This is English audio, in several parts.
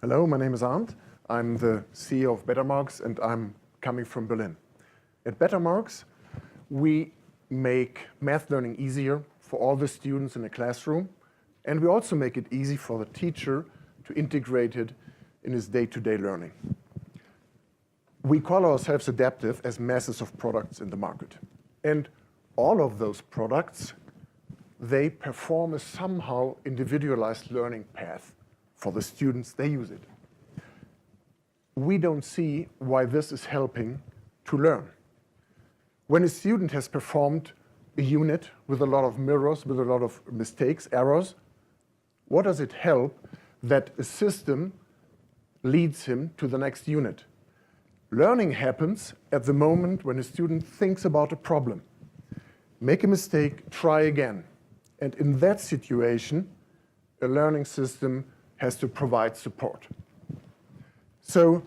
Hello, my name is Arndt. I'm the CEO of Bettermarks and I'm coming from Berlin. At Bettermarks, we make math learning easier for all the students in the classroom, and we also make it easy for the teacher to integrate it in his day-to-day learning. We call ourselves adaptive as masses of products in the market. And all of those products, they perform a somehow individualized learning path for the students, they use it. We don't see why this is helping to learn. When a student has performed a unit with a lot of mirrors, with a lot of mistakes, errors, what does it help that a system leads him to the next unit? Learning happens at the moment when a student thinks about a problem. Make a mistake, try again. And in that situation, a learning system has to provide support. So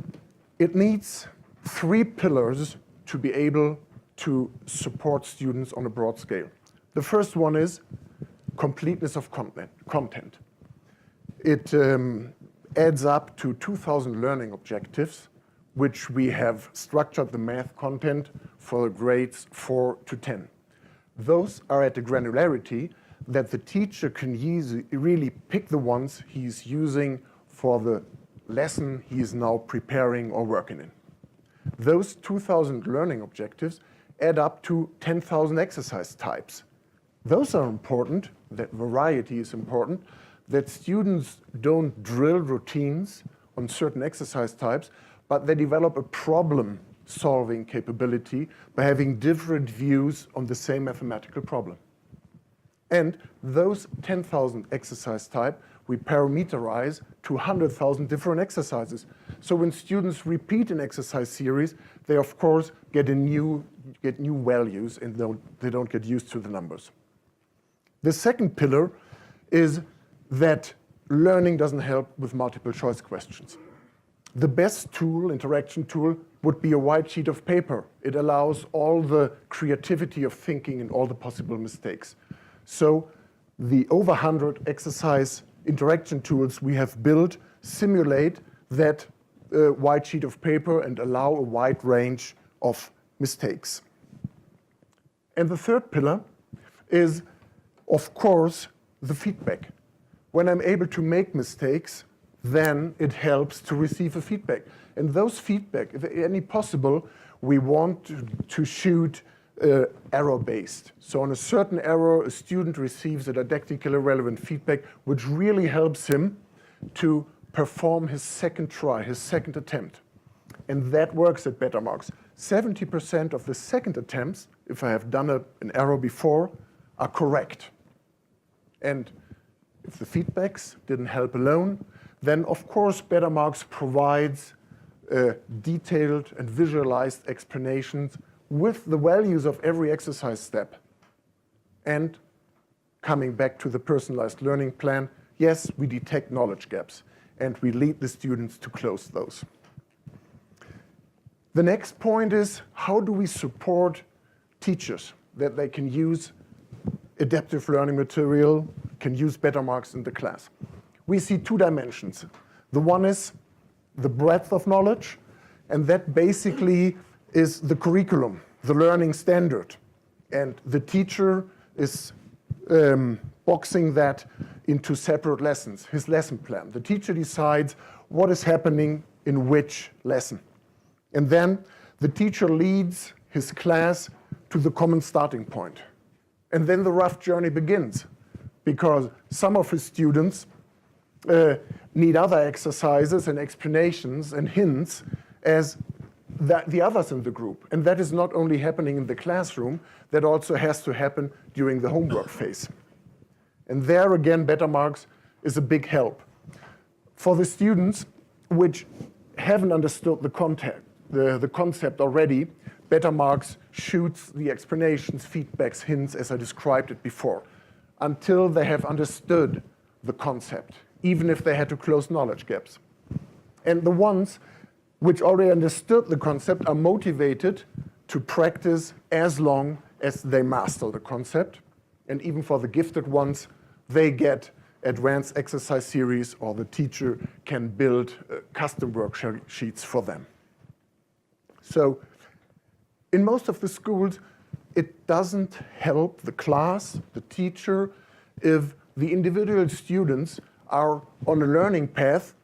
it needs 3 pillars to be able to support students on a broad scale. The first one is completeness of content. It adds up to 2,000 learning objectives, which we have structured the math content for grades 4 to 10. Those are at a granularity that the teacher can really pick the ones he's using for the lesson he is now preparing or working in. Those 2,000 learning objectives add up to 10,000 exercise types. Those are important, that variety is important, that students don't drill routines on certain exercise types, but they develop a problem-solving capability by having different views on the same mathematical problem. And those 10,000 exercise type, we parameterize to 100,000 different exercises. So when students repeat an exercise series, they of course get new values and they don't get used to the numbers. The second pillar is that learning doesn't help with multiple choice questions. The best tool, interaction tool, would be a white sheet of paper. It allows all the creativity of thinking and all the possible mistakes. So the over 100 exercise interaction tools we have built simulate that white sheet of paper and allow a wide range of mistakes. And the third pillar is, of course, the feedback. When I'm able to make mistakes, then it helps to receive a feedback. And those feedback, if any possible, we want to shoot error-based. So on a certain error, a student receives a didactically relevant feedback, which really helps him to perform his second try, his second attempt. And that works at Bettermarks. 70% of the second attempts, if I have done an error before, are correct. And if the feedbacks didn't help alone, then of course Bettermarks provides detailed and visualized explanations with the values of every exercise step. And coming back to the personalized learning plan, yes, we detect knowledge gaps and we lead the students to close those. The next point is, how do we support teachers that they can use adaptive learning material, can use Bettermarks in the class? We see 2 dimensions. The one is the breadth of knowledge, and that basically is the curriculum, the learning standard. And the teacher is boxing that into separate lessons, his lesson plan. The teacher decides what is happening in which lesson. And then the teacher leads his class to the common starting point. And then the rough journey begins, because some of his students need other exercises and explanations and hints as the others in the group. And that is not only happening in the classroom, that also has to happen during the homework phase. And there again, Bettermarks is a big help. For the students which haven't understood the concept already, Bettermarks shoots the explanations, feedbacks, hints, as I described it before, until they have understood the concept, even if they had to close knowledge gaps. And the ones which already understood the concept are motivated to practice as long as they master the concept. And even for the gifted ones, they get advanced exercise series, or the teacher can build custom worksheets for them. So in most of the schools, it doesn't help the class, the teacher, if the individual students are on a learning path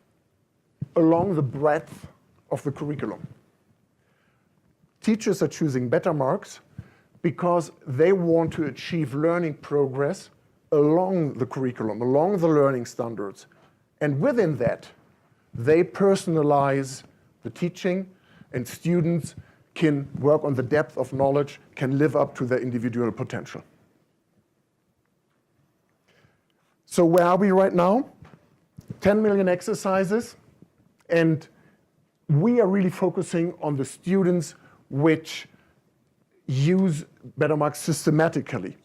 along the breadth of the curriculum. Teachers are choosing Bettermarks because they want to achieve learning progress along the curriculum, along the learning standards. And within that, they personalize the teaching, and students can work on the depth of knowledge, can live up to their individual potential. So where are we right now? 10 million exercises, and we are really focusing on the students which use Bettermarks systematically.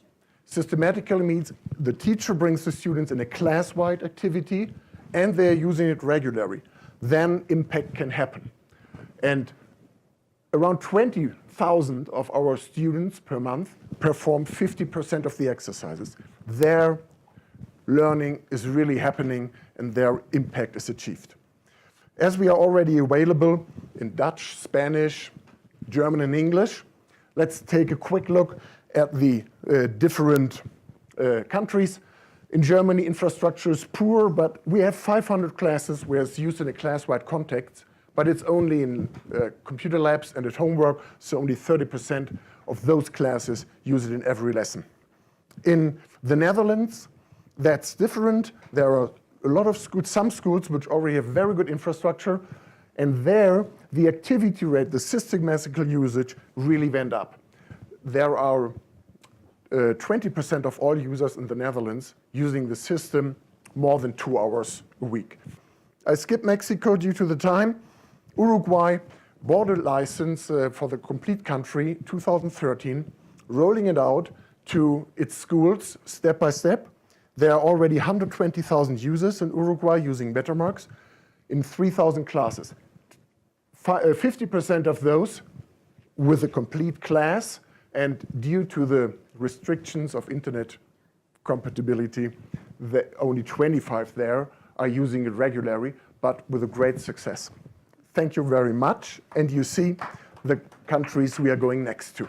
Systematically means the teacher brings the students in a class-wide activity and they're using it regularly. Then impact can happen. And around 20,000 of our students per month perform 50% of the exercises. Their learning is really happening and their impact is achieved. As we are already available in Dutch, Spanish, German, and English, let's take a quick look at the different countries. In Germany, infrastructure is poor, but we have 500 classes where it's used in a class-wide context, but it's only in computer labs and at homework, so only 30% of those classes use it in every lesson. In the Netherlands, that's different. There are a lot of schools, some schools which already have very good infrastructure, and there the activity rate, the systematical usage really went up. There are 20% of all users in the Netherlands using the system more than 2 hours a week. I skipped Mexico due to the time. Uruguay bought a license for the complete country, 2013, rolling it out to its schools step by step. There are already 120,000 users in Uruguay using Bettermarks in 3,000 classes. 50% of those with a complete class, and due to the restrictions of internet compatibility, only 25 there are using it regularly, but with a great success. Thank you very much, and you see the countries we are going next to.